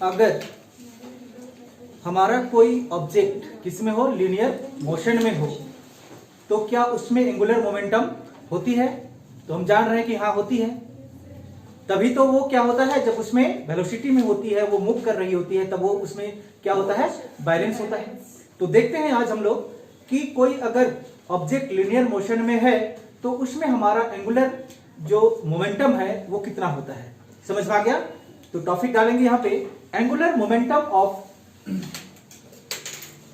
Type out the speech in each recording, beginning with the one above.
अगर हमारा कोई ऑब्जेक्ट किसमें हो, लीनियर मोशन में हो, तो क्या उसमें एंगुलर मोमेंटम होती है? तो हम जान रहे हैं कि हाँ होती है। तभी तो वो क्या होता है, जब उसमें वेलोसिटी में होती है, वो मूव कर रही होती है, तब वो उसमें क्या होता है, बैलेंस होता है। तो देखते हैं आज हम लोग कि कोई अगर ऑब्जेक्ट लीनियर मोशन में है तो उसमें हमारा एंगुलर जो मोमेंटम है वो कितना होता है। समझ में आ गया? तो टॉपिक डालेंगे यहां पे, angular momentum of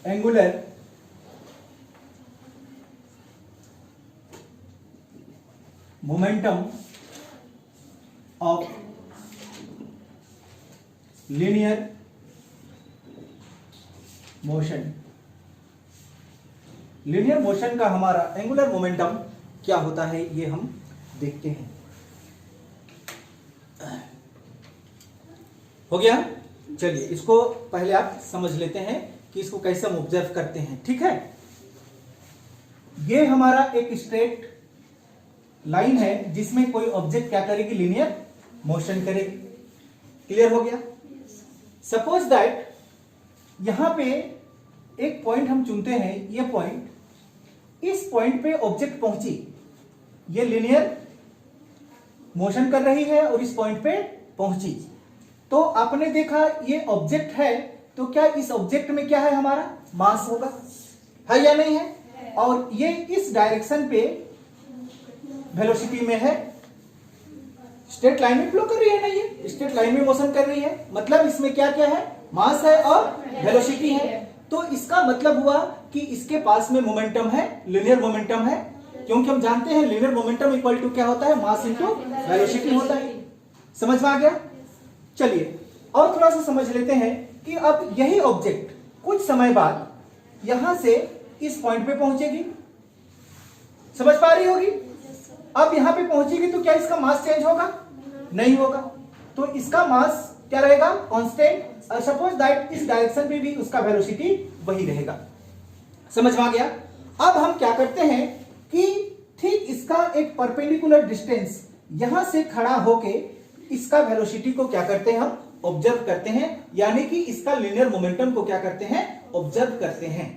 angular momentum of linear motion. Linear motion का हमारा एंगुलर मोमेंटम क्या होता है ये हम देखते हैं। हो गया? चलिए इसको पहले आप समझ लेते हैं कि इसको कैसे हम ऑब्जर्व करते हैं। ठीक है, ये हमारा एक स्ट्रेट लाइन है जिसमें कोई ऑब्जेक्ट क्या करेगी, लीनियर मोशन करेगी। क्लियर हो गया? सपोज दैट यहां पे एक पॉइंट हम चुनते हैं, ये पॉइंट, इस पॉइंट पे ऑब्जेक्ट पहुंची, ये लीनियर मोशन कर रही है और इस पॉइंट पे पहुंची। तो आपने देखा ये ऑब्जेक्ट है, तो क्या इस ऑब्जेक्ट में क्या है, हमारा मास होगा, है या नहीं है? और ये इस डायरेक्शन पे वेलोसिटी में है, स्ट्रेट लाइन में फ्लो कर रही है ना, ये स्ट्रेट लाइन में मोशन कर रही है, मतलब इसमें क्या क्या है, मास है और वेलोसिटी है। तो इसका मतलब हुआ कि इसके पास में मोमेंटम है, लीनियर मोमेंटम है, क्योंकि हम जानते हैं लीनियर मोमेंटम इक्वल टू क्या होता है, मास इनटू वेलोसिटी होता है। समझ में आ गया? चलिए और थोड़ा सा समझ लेते हैं कि अब यही ऑब्जेक्ट कुछ समय बाद यहां से इस पॉइंट पे पहुंचेगी, समझ पा रही होगी? अब यहां पे पहुंचेगी तो क्या इसका मास चेंज होगा? नहीं होगा। तो इसका मास क्या रहेगा, कांस्टेंट। और सपोज दैट इस डायरेक्शन पे भी उसका वेलोसिटी वही रहेगा। समझ में आ गया? अब हम क्या करते हैं कि ठीक इसका एक परपेंडिकुलर डिस्टेंस यहां से खड़ा होके इसका वेलोसिटी को क्या करते हैं, हम ऑब्जर्व करते हैं, यानी कि इसका लीनियर मोमेंटम को क्या करते हैं, ऑब्जर्व करते हैं।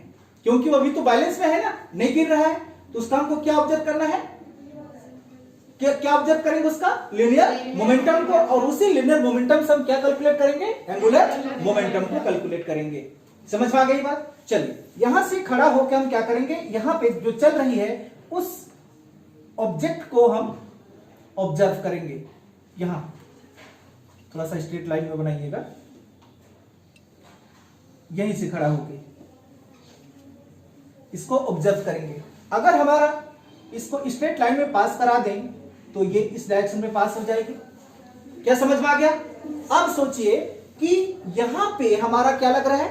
क्योंकि वो अभी तो बैलेंस में है ना, नहीं गिर रहा है, तो उसका हमको क्या ऑब्जर्व करना है, क्या ऑब्जर्व करेंगे, उसका लीनियर मोमेंटम को। और उसी लीनियर मोमेंटम से हम क्या कैलकुलेट करेंगे, एंगुलर मोमेंटम को कैलकुलेट करेंगे। समझ में आ गई बात? चलिए यहां से खड़ा होकर हम क्या करेंगे, यहां पे जो चल रही है उस ऑब्जेक्ट को हम ऑब्जर्व करेंगे। यहां थोड़ा सा स्ट्रेट लाइन में बनाइएगा, यहीं से खड़ा होके इसको ऑब्जर्व करेंगे। अगर हमारा इसको स्ट्रेट लाइन में पास करा दें तो ये इस डायरेक्शन में पास हो जाएगी। क्या समझ में आ गया? अब सोचिए कि यहां पे हमारा क्या लग रहा है,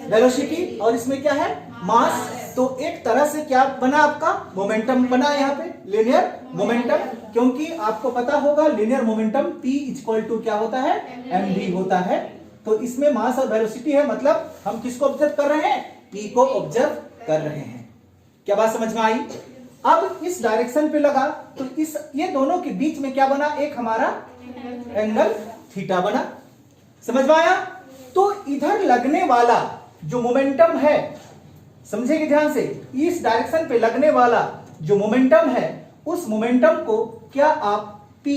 वेलोसिटी, और इसमें क्या है, मास। तो एक तरह से क्या बना, आपका मोमेंटम बना यहाँ पे, लीनियर मोमेंटम। क्योंकि आपको पता होगा linear momentum P equal to क्या होता है, mv होता है। तो इसमें मास और वेलोसिटी है, मतलब हम किसको ऑब्जर्व कर रहे हैं, P को ऑब्जर्व कर रहे हैं। क्या बात समझ में आई? अब इस डायरेक्शन पे लगा तो इस ये दोनों के बीच में क्या बना, एक हमारा एंगल थीटा बना। समझ में आया? तो इधर लगने वाला जो मोमेंटम है, समझेंगे ध्यान से, इस डायरेक्शन पे लगने वाला जो मोमेंटम है, उस मोमेंटम को क्या आप P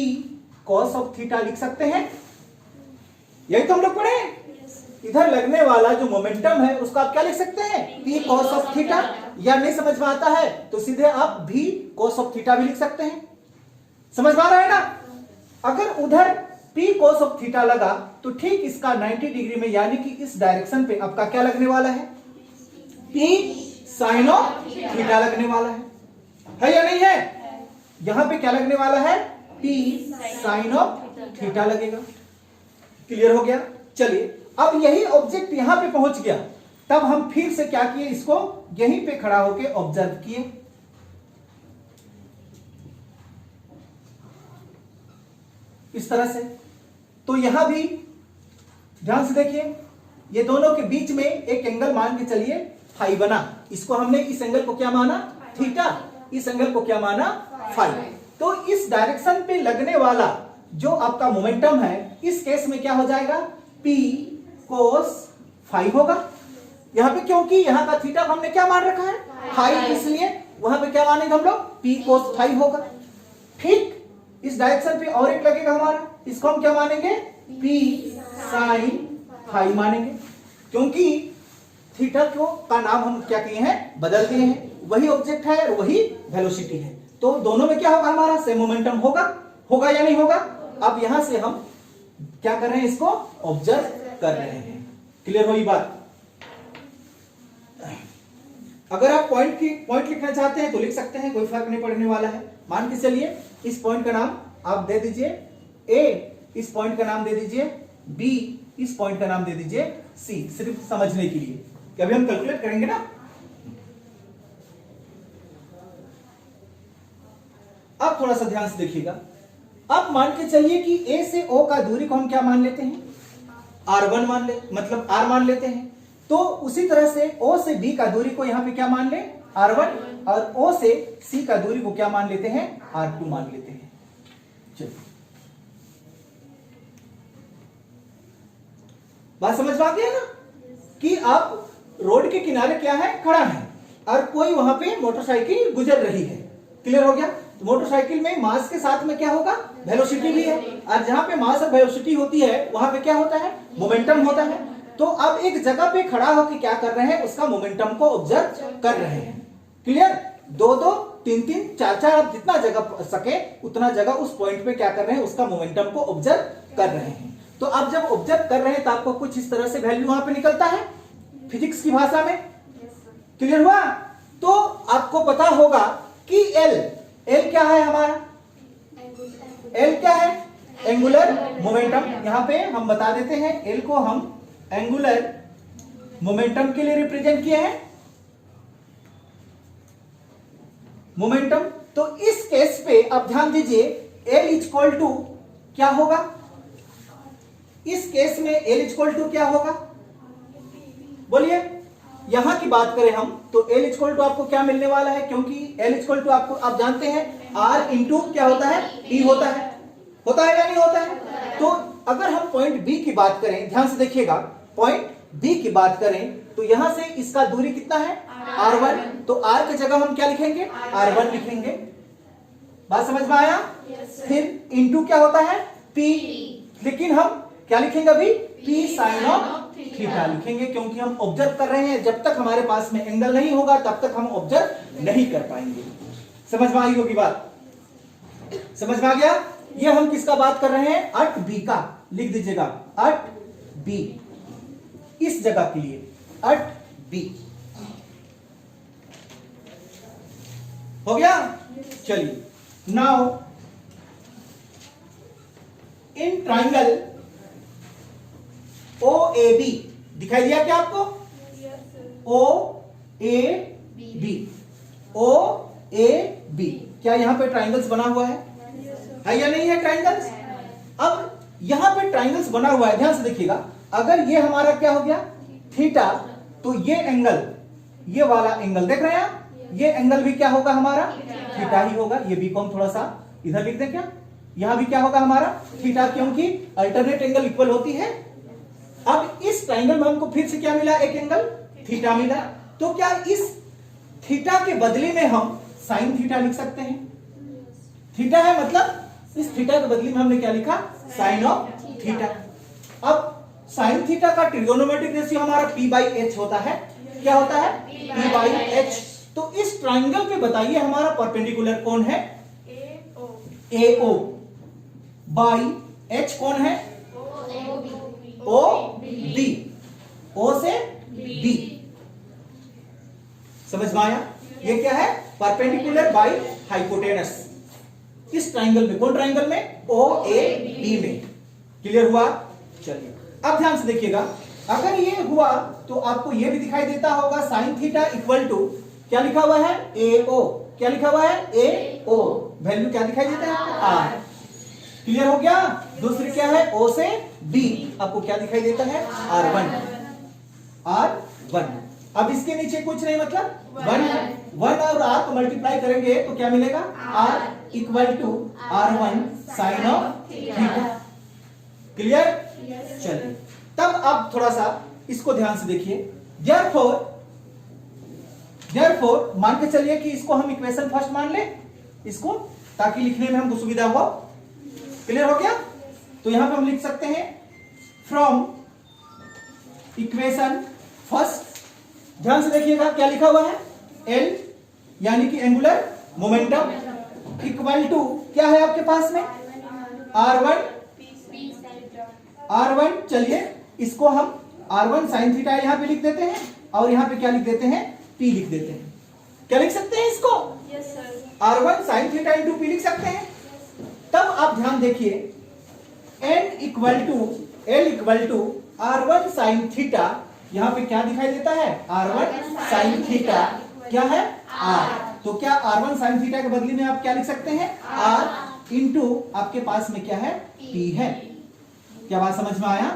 cos ऑफ थीटा लिख सकते हैं? यही तो हम लोग पढ़े। इधर लगने वाला जो मोमेंटम है उसको आप क्या लिख सकते हैं, P cos ऑफ थीटा। या नहीं समझ में आता है तो सीधे आप V cos ऑफ थीटा भी लिख सकते हैं। समझ में आ रहा है ना? अगर उधर P cos ऑफ थीटा लगा तो ठीक इसका 90 डिग्री में, यानी कि इस डायरेक्शन पे आपका क्या लगने वाला है, P sin ऑफ थीटा लगने वाला है या नहीं है? यहां पे क्या लगने वाला है, P sin ऑफ थीटा लगेगा। क्लियर हो गया? चलिए अब यही ऑब्जेक्ट यहां पे पहुंच गया, तब हम फिर से क्या किए, इसको यहीं पे खड़ा होके ऑब्जर्व किए। इस तरह से। तो यहां भी ध्यान से देखिए, ये दोनों के बीच में एक एंगल मान के चलिए फाई बना। इसको हमने इस एंगल को क्या माना, थीटा, इस एंगल को क्या माना, फाई। तो इस डायरेक्शन पे लगने वाला जो आपका मोमेंटम है, इस केस में क्या हो जाएगा, P cos फाई होगा। यहाँ पे क्योंकि यहाँ का थीटा हमने क्या मान रखा है, फाई, इसलिए वहां पे क्या मानेंगे हम लोग, P cos फाई होगा। ठीक, इस डायरेक्शन पे और एक लगेगा हमारा, इसको हम क्या मानेंगे, P sin फाई मानेंगे, क्योंकि थीटा को का नाम हम क्या किए हैं, बदल दिए हैं। वही ऑब्जेक्ट है और वही वेलोसिटी है, तो दोनों में क्या होगा हमारा, सेम मोमेंटम होगा। होगा या नहीं होगा। अब यहां से हम क्या कर रहे हैं, इसको ऑब्जर्व कर रहे हैं। क्लियर हुई बात। अगर आप पॉइंट लिखना चाहते हैं तो लिख सकते हैं, कोई फर्क नहीं पड़ने वाला है। मान के चलिए इस पॉइंट का नाम आप दे दीजिए ए, इस पॉइंट का नाम दे दीजिए बी, इस पॉइंट का नाम दे दीजिए सी, सिर्फ समझने के लिए कि अभी हम कैलकुलेट करेंगे ना। अब थोड़ा सा ध्यान से देखिएगा। अब मान के चलिए कि ए से ओ का दूरी को हम क्या मान लेते हैं, R1 मान ले, मतलब R मान लेते हैं। तो उसी तरह से O से B का दूरी को यहां पे क्या मान ले, R1, और O से C का दूरी को क्या मान लेते हैं, R2 मान लेते हैं। चलिए, बात समझ में आ गया ना, कि आप रोड के किनारे क्या है, खड़ा है, और कोई वहां पे मोटरसाइकिल गुजर रही है। क्लियर हो गया। तो मोटरसाइकिल में मास के साथ में क्या होगा, वेलोसिटी भी है, और जहां पे मास और वेलोसिटी होती है वहां पे क्या होता है, मोमेंटम होता है। तो अब एक जगह पे खड़ा होकर क्या कर रहे हैं, उसका मोमेंटम को ऑब्जर्व कर रहे हैं। क्लियर। 2-2, 3-3, 4-4, आप जितना जगह सके उतना जगह उस पॉइंट पे क्या कर रहे हैं, उसका मोमेंटम को ऑब्जर्व कर रहे हैं। तो अब जब ऑब्जर्व कर रहे हैं तो आपको कुछ इस तरह से वैल्यू वहां पे निकलता है फिजिक्स की भाषा में। क्लियर हुआ। तो आपको पता होगा कि एल क्या है हमारा, एल क्या है, एंगुलर मोमेंटम। यहां पे हम बता देते हैं, एल को हम एंगुलर मोमेंटम के लिए रिप्रेजेंट किए हैं, मोमेंटम। तो इस केस पे आप ध्यान दीजिए, एल इक्वल टू क्या होगा, इस केस में एल इक्वल टू क्या होगा, बोलिए। यहां की बात करें हम तो एल इक्वल टू आपको क्या मिलने वाला है, क्योंकि एल इक्वल टू आपको आप जानते हैं आर इंटू क्या होता है, ई होता है या नहीं होता है। तो अगर हम पॉइंट बी की बात करें, ध्यान से देखिएगा, पॉइंट बी की बात करें तो यहां से इसका दूरी कितना है, R1, तो R की जगह हम क्या लिखेंगे, R1 लिखेंगे। बात समझ में आया। फिर इंटू क्या होता है, P, लेकिन हम क्या लिखेंगे अभी, P साइन ऑफ थीटा लिखेंगे, क्योंकि हम ऑब्जर्व कर रहे हैं। जब तक हमारे पास में एंगल नहीं होगा तब तक हम ऑब्जर्व नहीं कर पाएंगे। समझ में आई होगी बात, समझ में आ गया। ये हम किसका बात कर रहे हैं, अट बी का, लिख दीजिएगा अट बी, इस जगह के लिए अट बी। हो गया। चलिए, now in triangle O A B, दिखाई दिया क्या आपको, ओ A B, O A B, क्या यहां पे ट्राइंगल्स बना हुआ है या नहीं है ट्राइंगल्स। अब यहां पे ट्राइंगल्स बना हुआ है, ध्यान से देखिएगा। अगर ये हमारा क्या हो गया, थीटा, तो ये एंगल, ये वाला एंगल देख रहे हैं आप, ये एंगल भी क्या होगा हमारा, थीटा ही होगा। ये बी को हम थोड़ा सा इधर लिख दें क्या, यहां भी क्या होगा हमारा थीटा, क्योंकि अल्टरनेट एंगल इक्वल होती है। अब इस ट्राइंगल में हमको फिर से क्या मिला, एक एंगल थीटा मिला। तो क्या इस थीटा के बदले में हम साइन थीटा लिख सकते हैं, थीटा है मतलब इस थीटा के बदले में हमने क्या लिखा, साइन ऑफ थीटा। अब साइन थीटा का ट्रिगोनोमेट्रिक रेशियो हमारा P/H होता है, क्या होता है, P/H। तो इस ट्राइंगल पे बताइए हमारा परपेंडिकुलर कौन है, AO, बाई H कौन है, OB, O से B। समझ में आया। ये क्या है, परपेंडिकुलर बाई हाइपोटेनस, किस ट्राइंगल में, कौन ट्राइंगल में, OAB में। क्लियर हुआ। चलिए, अब ध्यान से देखिएगा, अगर ये हुआ तो आपको ये भी दिखाई देता होगा साइन थीटा इक्वल टू क्या लिखा हुआ है, AO, क्या लिखा हुआ है, AO, वैल्यू क्या दिखाई देता है, R। क्लियर हो गया। दूसरी क्या है, O से B, आपको क्या दिखाई देता है, R1। अब इसके नीचे कुछ नहीं, मतलब 1 और R को मल्टीप्लाई करेंगे तो क्या मिलेगा, R equal to R1 sine of theta. Clear. चलिए, तब आप थोड़ा सा इसको ध्यान से देखिए। देयरफॉर मान के चलिए कि इसको हम इक्वेशन फर्स्ट मान ले इसको, ताकि लिखने में हमको सुविधा हो। क्लियर हो गया? तो यहां पे हम लिख सकते हैं फ्रॉम इक्वेशन फर्स्ट। ध्यान से देखिएगा क्या लिखा हुआ है, एल यानी कि एंगुलर मोमेंटम इक्वल टू क्या है आपके पास में, R1। चलिए इसको हम R1 sin थीटा यहां पे लिख देते हैं और यहां पे क्या लिख देते हैं, P लिख देते हैं। क्या लिख सकते हैं इसको? Yes sir. R1 sin theta into P लिख सकते हैं। तब आप ध्यान देखिए L equal to R1 sin theta, यहां पे क्या दिखाई देता है, R1 sin थीटा क्या है, R। तो क्या R1 sin थीटा के बदले में आप क्या लिख सकते हैं, R इंटू आपके पास में क्या है, P है। क्या बात समझ में आया?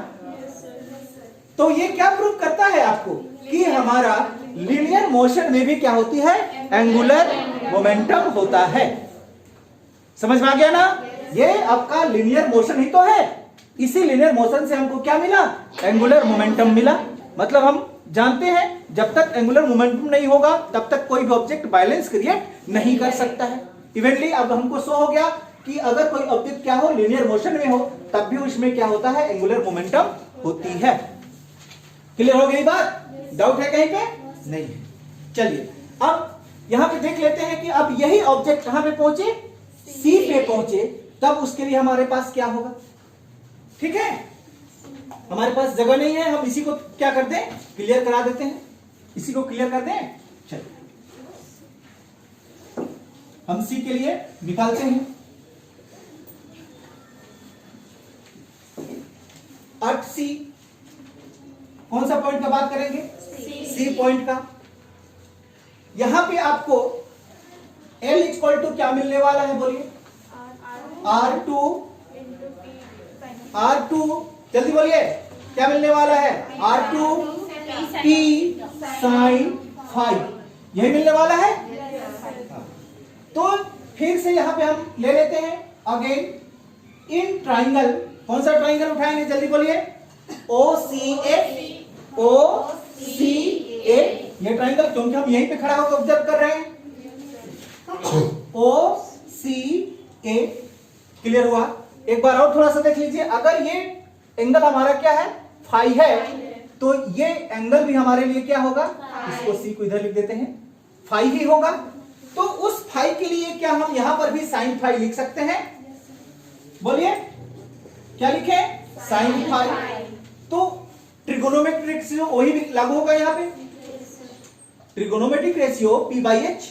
तो ये क्या प्रूव करता है आपको कि हमारा लीनियर मोशन में भी क्या होती है, एंगुलर मोमेंटम होता है। समझ में आ गया ना? ये आपका लीनियर मोशन ही तो है। इसी लीनियर मोशन से हमको क्या मिला, एंगुलर मोमेंटम मिला। मतलब हम जानते हैं जब तक एंगुलर मोमेंटम नहीं होगा तब तक कोई भी ऑब्जेक्ट बैलेंस क्रिएट नहीं कर सकता है। इवेंटली अब हमको शो हो गया कि अगर कोई ऑब्जेक्ट क्या हो, लीनियर मोशन में हो, तब भी उसमें क्या होता है, एंगुलर मोमेंटम होती है। क्लियर हो गई बात? डाउट है कहीं पे? नहीं है। चलिए अब यहां पे देख लेते हैं कि अब यही ऑब्जेक्ट कहां पे पहुंचे, सी पे पहुंचे, तब उसके लिए हमारे पास क्या होगा। ठीक है, हमारे पास जगह नहीं है, हम इसी को क्या कर दें, क्लियर करा देते हैं। इसी को क्लियर कर दें। चलिए हम सी के लिए निकालते हैं। अर्थ सी, कौन सा पॉइंट का बात करेंगे, सी पॉइंट का। यहां पे आपको L इक्वल टू क्या मिलने वाला है, बोलिए, R2 जल्दी बोलिए, क्या मिलने वाला है, R2 P sin phi, यही मिलने वाला है। तो फिर से यहां पे हम ले लेते हैं अगेन इन ट्राइंगल। कौन सा ट्राइंगल उठाएंगे, जल्दी बोलिए, OCA। ये ट्राइंगल, क्योंकि हम यहीं पे खड़ा होकर ऑब्जर्व कर रहे हैं। OCA क्लियर हुआ? एक बार और थोड़ा सा देख लीजिए, अगर ये एंगल हमारा क्या है, फाई है, तो ये एंगल भी हमारे लिए क्या होगा, इसको सी को इधर लिख देते हैं, फाई ही होगा। तो उस फाई के लिए क्या हम यहां पर भी साइन फाई लिख सकते हैं, बोलिए क्या लिखे, साइन फाई। तो ट्रिगोनोमेट्रिक रेशियो वही भी लागू होगा यहां पे, ट्रिगोनोमेट्रिक रेशियो P/H।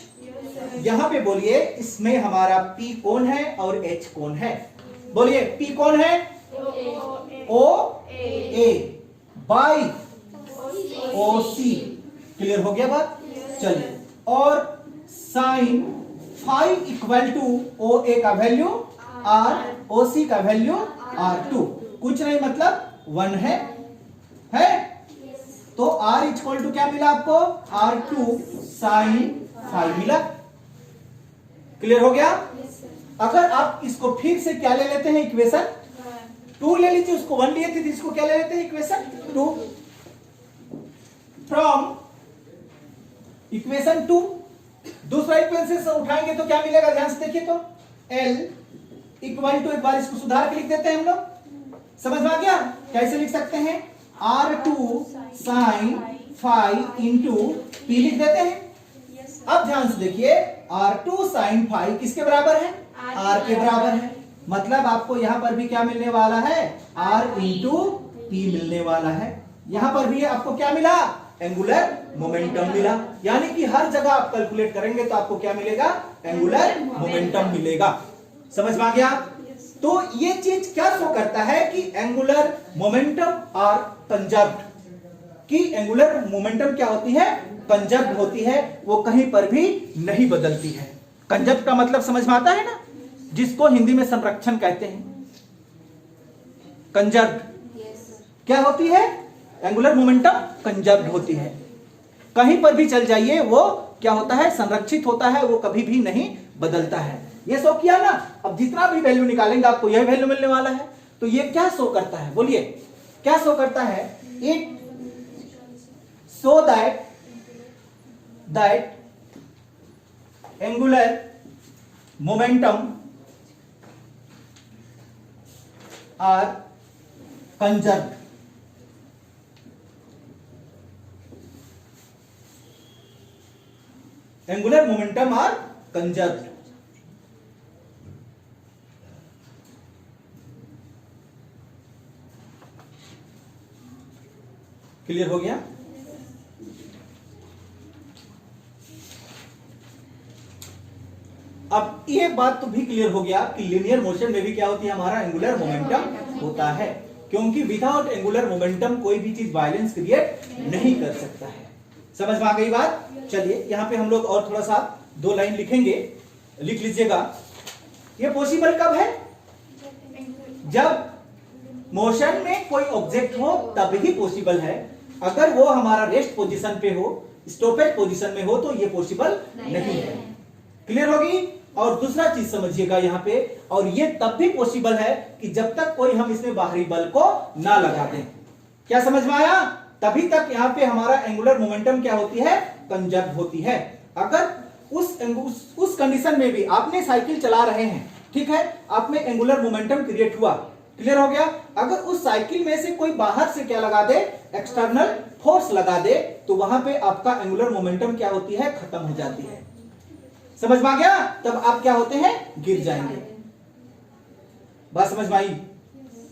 यहां पे बोलिए इसमें हमारा P कौन है और H कौन है, बोलिए P कौन है, OA बाई OC। क्लियर हो गया बात? चलिए, और sine phi equal to OA का वैल्यू R, OC का वैल्यू R2, कुछ नहीं मतलब 1 है। तो R इक्वल टू क्या मिला आपको, R2 साइन फाई मिला। क्लियर हो गया? अगर आप इसको फिर से क्या ले लेते हैं, इक्वेशन 2 ले लीजिए, उसको 1 लिए थे, इसको क्या ले लेते हैं, इक्वेशन 2। फ्रॉम इक्वेशन 2 दूसरा इक्वेशन से उठाएंगे तो क्या मिलेगा, ध्यान से देखिए। तो L इक्वल टू, एक बार इसको सुधार के लिख देते हैं हम लोग। समझ में आ गया? कैसे लिख सकते हैं, R2 sine phi into P लिख देते हैं। अब ध्यान से देखिए, R2 साइन फाई किसके बराबर है, R के बराबर है। मतलब आपको यहां पर भी क्या मिलने वाला है, R इंटू P मिलने वाला है। यहां पर भी आपको क्या मिला, एंगुलर मोमेंटम मिला। यानी कि हर जगह आप कैलकुलेट करेंगे तो आपको क्या मिलेगा, एंगुलर मोमेंटम मिलेगा। समझ में आ गया? तो ये चीज क्या शो करता है कि एंगुलर मोमेंटम आर कंजर्व्ड, कि एंगुलर मोमेंटम क्या होती है, कंजर्व्ड होती है, वो कहीं पर भी नहीं बदलती है। कंजर्व्ड का मतलब समझ में आता है ना, जिसको हिंदी में संरक्षण कहते हैं। कंजर्व्ड क्या होती है, एंगुलर मोमेंटम कंजर्व्ड होती है। कहीं पर भी चल जाइए वो क्या होता है, संरक्षित होता है, वो कभी भी नहीं बदलता है। ये शो किया ना, अब जितना भी वैल्यू निकालेंगे आपको यही वैल्यू मिलने वाला है। तो ये क्या शो करता है, बोलिए, क्या शो करता है? It show that angular momentum are conserved. Angular momentum are conserved. Clear हो गया? अब ये बात तो भी क्लियर हो गया कि लीनियर मोशन में भी क्या होती है, हमारा एंगुलर मोमेंटम होता है, क्योंकि विदाउट एंगुलर मोमेंटम कोई भी चीज वायलेंस क्रिएट नहीं कर सकता है। समझ में आ गई बात? चलिए यहां पे हम लोग और थोड़ा सा 2 लाइन लिखेंगे, लिख लीजिएगा। ये पॉसिबल कब है? जब मोशन में कोई ऑब्जेक्ट हो तब ही पॉसिबल है। अगर वो हमारा रेस्ट पोजीशन पे हो, स्टॉपेज पोजीशन में हो, तो ये पॉसिबल नहीं है। क्लियर होगी? और दूसरा चीज समझिएगा यहां पे, और ये तब भी पॉसिबल है कि जब तक कोई हम इसमें बाहरी बल को ना लगा दें। क्या समझ में आया? तभी तक यहां पे हमारा एंगुलर मोमेंटम क्या होती है? कंजर्व होती है। अगर उस कंडीशन में भी आपने साइकिल चला रहे हैं, ठीक है, आप में एंगुलर मोमेंटम क्रिएट हुआ, क्लियर हो गया? अगर उस साइकिल में से कोई बाहर से क्या लगा दे, एक्सटर्नल फोर्स लगा दे, तो वहां पे आपका एंगुलर मोमेंटम क्या होती है? खत्म हो जाती है। समझ में आ गया? तब आप क्या होते हैं? गिर जाएंगे। बात समझ में आई?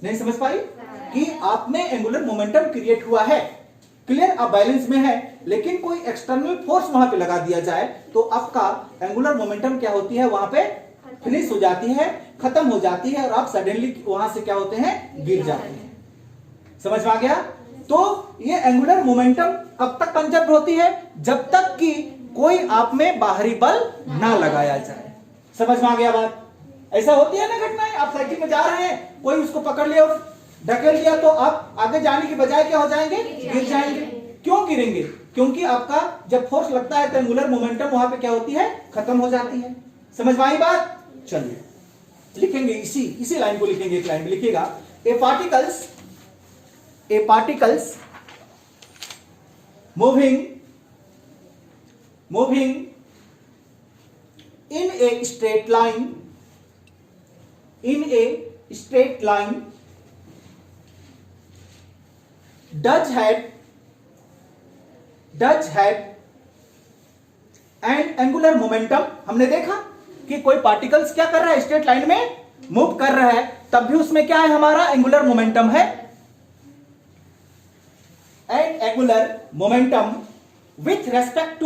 नहीं समझ पाई? कि आप में एंगुलर मोमेंटम क्रिएट हुआ है, क्लियर, आप बैलेंस में है, लेकिन कोई एक्सटर्नल फोर्स वहां पे लगा दिया जाए तो आपका एंगुलर मोमेंटम क्या होती है? वहां पे फिनिश हो जाती है, खत्म हो जाती है, और आप सडनली वहां से क्या होते हैं? गिर जाते हैं। समझ में आ गया? तो ये एंगुलर मोमेंटम कब तक कंजर्व होती है? जब तक कि कोई आप में बाहरी बल ना लगाया जाए। समझ में आ गया बात? ऐसा होती है ना घटनाएं, आप साइकिल में जा रहे हैं, कोई उसको पकड़ लिया और ढकेल दिया, तो आप आगे जाने की बजाय क्या हो जाएंगे? गिर जाएंगे। क्यों गिरेंगे? क्योंकि आपका जब फोर्स लगता है तो एंगुलर मोमेंटम वहां पे क्या होती है? खत्म हो जाती है। समझ में आई बात? चलिए लिखेंगे, इसी लाइन को लिखेंगे, एक लाइन में लिखिएगा। ए particles moving in a straight line does have an angular momentum। हमने देखा कि कोई पार्टिकल्स क्या कर रहा है? स्ट्रेट लाइन में मूव कर रहा है, तब भी उसमें क्या है? हमारा एंगुलर मोमेंटम है। And angular momentum with respect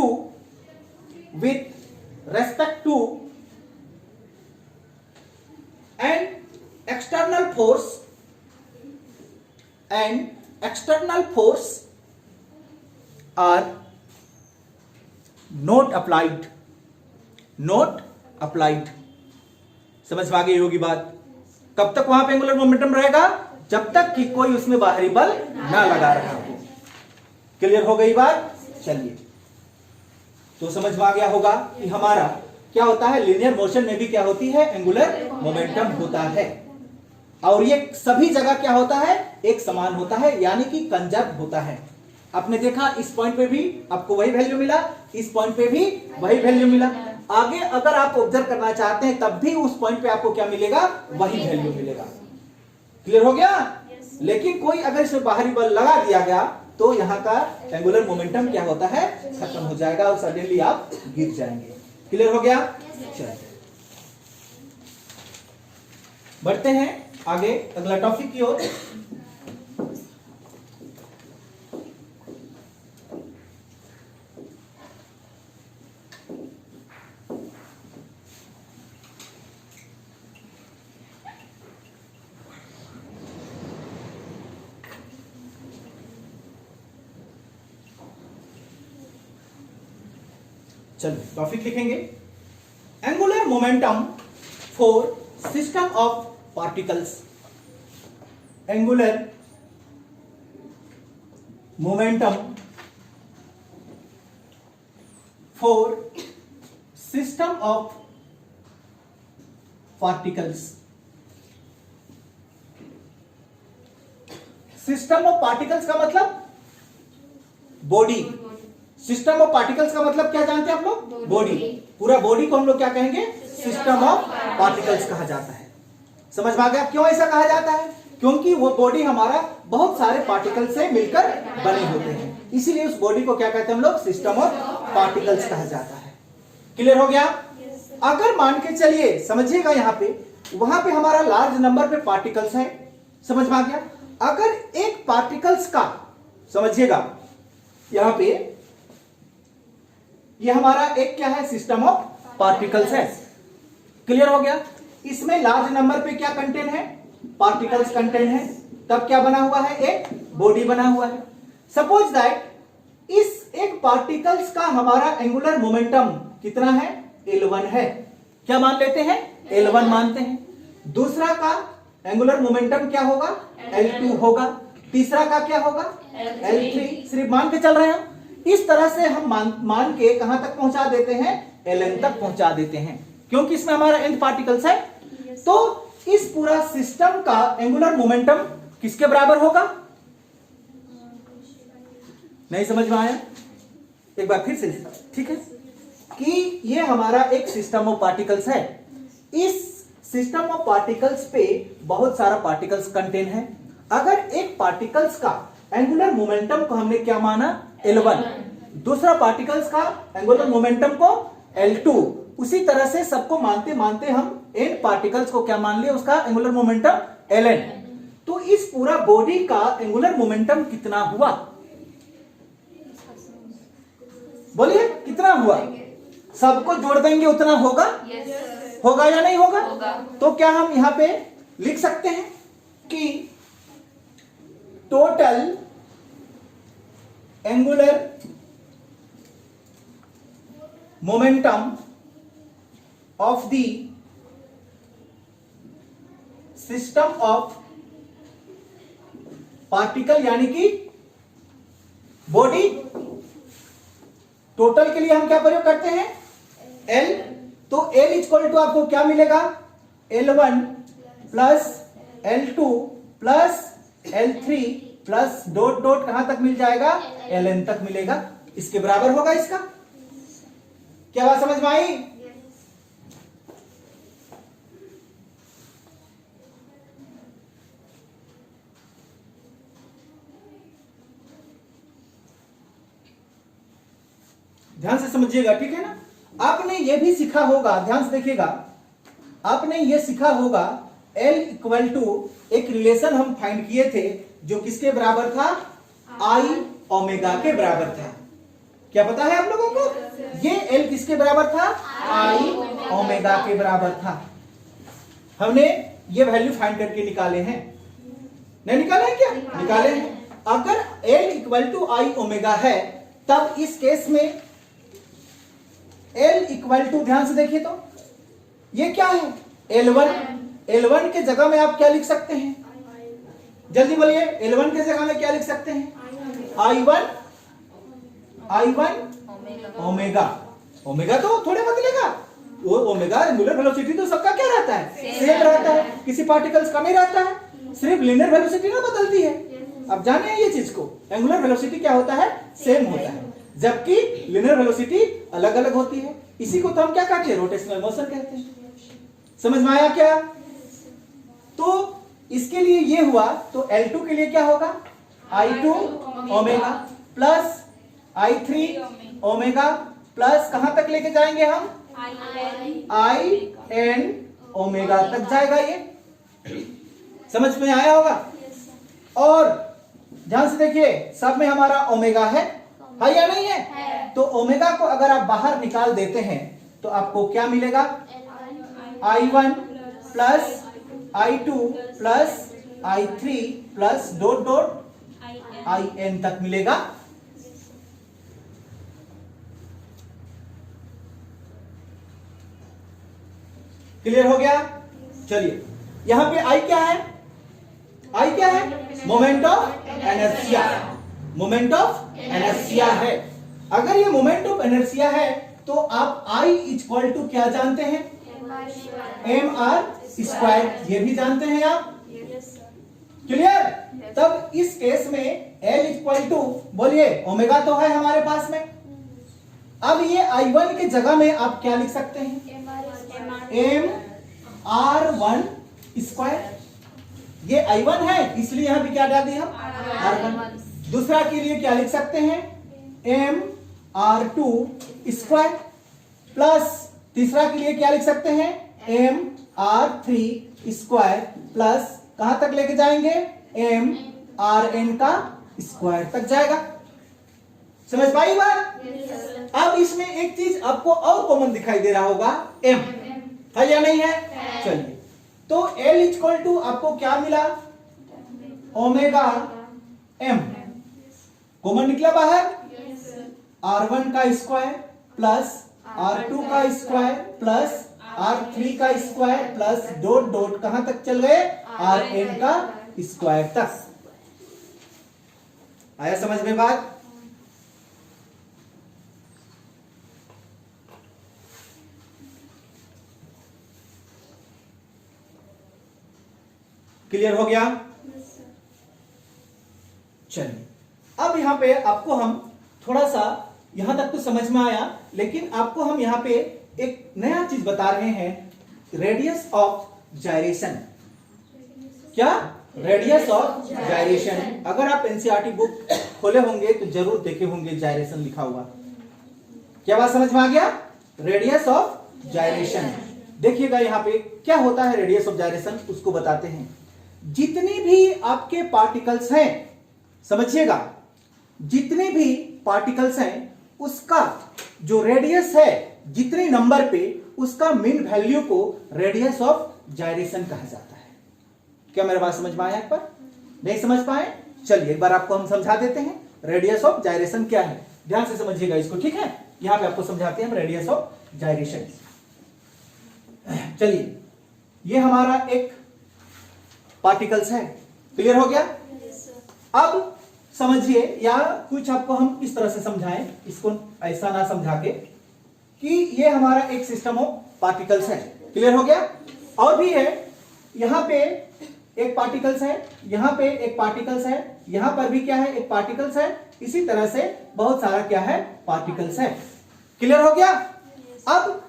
to an external force are not applied। समझ में आ गई होगी बात? कब तक वहां पे एंगुलर मोमेंटम रहेगा? जब तक कि कोई उसमें बाहरी बल ना लगा रहा हो। क्लियर हो गई बात? चलिए, तो समझ में आ गया होगा कि हमारा क्या होता है? लीनियर मोशन में भी क्या होती है? एंगुलर मोमेंटम होता है, और ये सभी जगह क्या होता है? एक समान होता है, यानी कि कंजर्व होता है। आपने देखा इस पॉइंट पे भी आपको वही वैल्यू मिला, इस पॉइंट पे भी वही वैल्यू मिला। आगे अगर आप ऑब्जर्व करना चाहते हैं तब भी उस पॉइंट पे आपको क्या मिलेगा? वही वैल्यू मिलेगा। क्लियर हो गया? लेकिन कोई अगर इसमें बाहरी बल लगा दिया गया तो यहां का एंगुलर मोमेंटम क्या होता है? खत्म हो जाएगा और सडनली आप गिर जाएंगे। क्लियर हो गया? चलिए बढ़ते हैं आगे अगला टॉपिक की ओर। चलिए टॉपिक लिखेंगे, angular momentum for system of particles. Angular momentum for system of particles. System of particles का मतलब बॉडी। सिस्टम ऑफ पार्टिकल्स का मतलब क्या जानते हैं आप लोग? बॉडी। पूरा बॉडी को हम लोग क्या कहेंगे? सिस्टम ऑफ पार्टिकल्स कहा जाता है। समझ में आ गया क्यों ऐसा कहा जाता है? क्योंकि वो बॉडी हमारा बहुत सारे पार्टिकल से मिलकर बने होते हैं, इसीलिए उस बॉडी को क्या कहते हैं हम लोग? सिस्टम ऑफ पार्टिकल्स कहा जाता है। क्लियर हो गया? अगर मान के चलिए, समझिएगा यहां पे, वहां पे हमारा लार्ज नंबर पे पार्टिकल्स है, समझ में आ गया? अगर एक पार्टिकल्स का, समझिएगा यहां पे, ये हमारा एक क्या है? सिस्टम ऑफ पार्टिकल्स है। क्लियर हो गया? इसमें लार्ज नंबर पे क्या कंटेंट है? पार्टिकल्स कंटेंट है। तब क्या बना हुआ है? एक बॉडी बना हुआ है। सपोज दैट इस एक पार्टिकल्स का हमारा एंगुलर मोमेंटम कितना है? L1 है। क्या मान लेते हैं? L1 मानते हैं। दूसरा का एंगुलर मोमेंटम क्या होगा? L2 होगा। तीसरा का क्या होगा? L3। सिर्फ मान के चल रहे हैं हम। इस तरह से हम मान के कहां तक पहुंचा देते हैं? Ln तक पहुंचा देते हैं, क्योंकि इसमें हमारा nth पार्टिकल्स है। तो इस पूरा सिस्टम का एंगुलर मोमेंटम किसके बराबर होगा? नहीं समझ में आया? एक बार फिर से, ठीक है, कि ये हमारा एक सिस्टम ऑफ पार्टिकल्स है। इस सिस्टम ऑफ पार्टिकल्स पे बहुत सारा पार्टिकल्स कंटेन है। अगर एक पार्टिकल्स का एंगुलर मोमेंटम को हमने क्या माना? L1, दूसरा पार्टिकल्स का एंगुलर मोमेंटम को L2, उसी तरह से सबको मानते मानते हम n पार्टिकल्स को क्या मान लिए? उसका एंगुलर मोमेंटम Ln। तो इस पूरा बॉडी का एंगुलर मोमेंटम कितना हुआ? बोलिए कितना हुआ? सबको जोड़ देंगे उतना होगा? होगा या नहीं होगा? तो क्या हम यहां पे लिख सकते हैं कि total angular momentum of the system of particle, यानी कि बॉडी, टोटल के लिए हम क्या प्रयोग करते हैं? L। तो L इक्वल टू आपको क्या मिलेगा? L1 plus L2 plus L3 plus dot dot कहां तक मिल जाएगा? Ln तक मिलेगा। इसके बराबर होगा इसका। क्या बात समझ में आई? ध्यान से समझिएगा, ठीक है ना? आपने ये भी सीखा होगा, ध्यान से देखिएगा, आपने ये सीखा होगा L इक्वल टू एक रिलेशन हम फाइंड किए थे जो किसके बराबर था? I ओमेगा के बराबर था। क्या पता है आप लोगों को? ये L किसके बराबर था? I ओमेगा के बराबर था। हमने ये वैल्यू फाइंड करके निकाले हैं, नहीं निकाले हैं? क्या निकाले हैं? अगर L equal to I omega है, तब इस केस में L इक्वल टू, ध्यान से देखिए तो ये क्या है? L1। L1 के जगह में आप क्या लिख सकते हैं? जल्दी बोलिए, L1 के जगह में क्या लिख सकते हैं? I1 omega. ओमेगा तो थोड़े बदलेगा, वो ओमेगा एंगुलर वेलोसिटी तो सबका क्या रहता है? सेम रहता है। किसी पार्टिकल्स का नहीं रहता है, सिर्फ लीनियर वेलोसिटी ना बदलती है। अब जानिए ये चीज को, एंगुलर वेलोसिटी क्या होता है? सेम होता है, जबकि लीनियर वेलोसिटी अलग अलग होती है। इसी को तो हम क्या कहते हैं? रोटेशनल मोशन कहते हैं। समझ में आया क्या? तो इसके लिए ये हुआ, तो L2 के लिए क्या होगा? I2 omega plus I3 omega plus कहां तक लेके जाएंगे हम? IN ओमेगा तक जाएगा। ये समझ में आया होगा? और ध्यान से देखिए, सब में हमारा ओमेगा है या नहीं है? तो ओमेगा को अगर आप बाहर निकाल देते हैं तो आपको क्या मिलेगा? I1 plus I2 plus I3 plus dot dot IN तक मिलेगा। क्लियर हो गया? चलिए, यहां पे I क्या है? I क्या है? Moment of inertia. Moment of inertia है। अगर ये मोमेंट ऑफ इनर्शिया है तो आप I इक्वल टू क्या जानते हैं? mr square. ये भी जानते हैं आप? क्लियर? तब इस केस में L इक्वल टू, बोलिए, ओमेगा तो है हमारे पास में। अब ये I1 की जगह में आप क्या लिख सकते हैं? M R1 square. ये I1 है इसलिए यहां भी क्या डाल दिए हम? R1। दूसरा के लिए क्या लिख सकते हैं? M R2 स्क्वायर प्लस तीसरा के लिए क्या लिख सकते हैं? M R3 स्क्वायर प्लस कहां तक लेके जाएंगे? M Rn का स्क्वायर तक जाएगा। समझ पाई बात? अब इसमें एक चीज आपको और कॉमन दिखाई दे रहा होगा, M है या नहीं है? चलिए, तो L इक्वल टू आपको क्या मिला? ओमेगा M कॉमन निकला बाहर, R1 का स्क्वायर प्लस R2 का स्क्वायर प्लस R3 का स्क्वायर प्लस डॉट डॉट कहां तक चल गए? Rn का स्क्वायर तक। आया समझ में बात? क्लियर हो गया? चलिए, अब यहां पे आपको हम थोड़ा सा, यहां तक तो समझ में आया, लेकिन आपको हम यहां पे एक नया चीज बता रहे हैं, रेडियस ऑफ जायरेशन। क्या? Radius of gyration. अगर आप एनसीईआरटी बुक खोले होंगे तो जरूर देखे होंगे जायरेशन लिखा हुआ। क्या बात समझ में आ गया? Radius of gyration. देखिएगा यहां पे क्या होता है रेडियस ऑफ जायरेशन, उसको बताते हैं। जितनी भी आपके पार्टिकल्स हैं, समझिएगा, जितने भी पार्टिकल्स हैं उसका जो रेडियस है, जितने नंबर पे, उसका मीन वैल्यू को रेडियस ऑफ जायरेशन कहा जाता है। क्या मेरे बात समझ में आया? एक बार नहीं समझ पाए? चलिए एक बार आपको हम समझा देते हैं रेडियस ऑफ जायरेशन क्या है। ध्यान से समझिएगा इसको, ठीक है? यहां पे आपको समझाते हैं हम रेडियस ऑफ जायरेशन। चलिए, ये हमारा एक पार्टिकल्स है। क्लियर हो गया? अब समझिए, या कुछ आपको हम इस तरह से समझाएं, इसको ऐसा ना समझा के, कि ये हमारा एक सिस्टम ऑफ पार्टिकल्स है। क्लियर हो गया? और भी है, यहां पे एक पार्टिकल्स है, यहां पे एक पार्टिकल्स है, यहां पर भी क्या है? एक पार्टिकल्स है। इसी तरह से बहुत सारा क्या है? पार्टिकल्स है। क्लियर हो गया? अब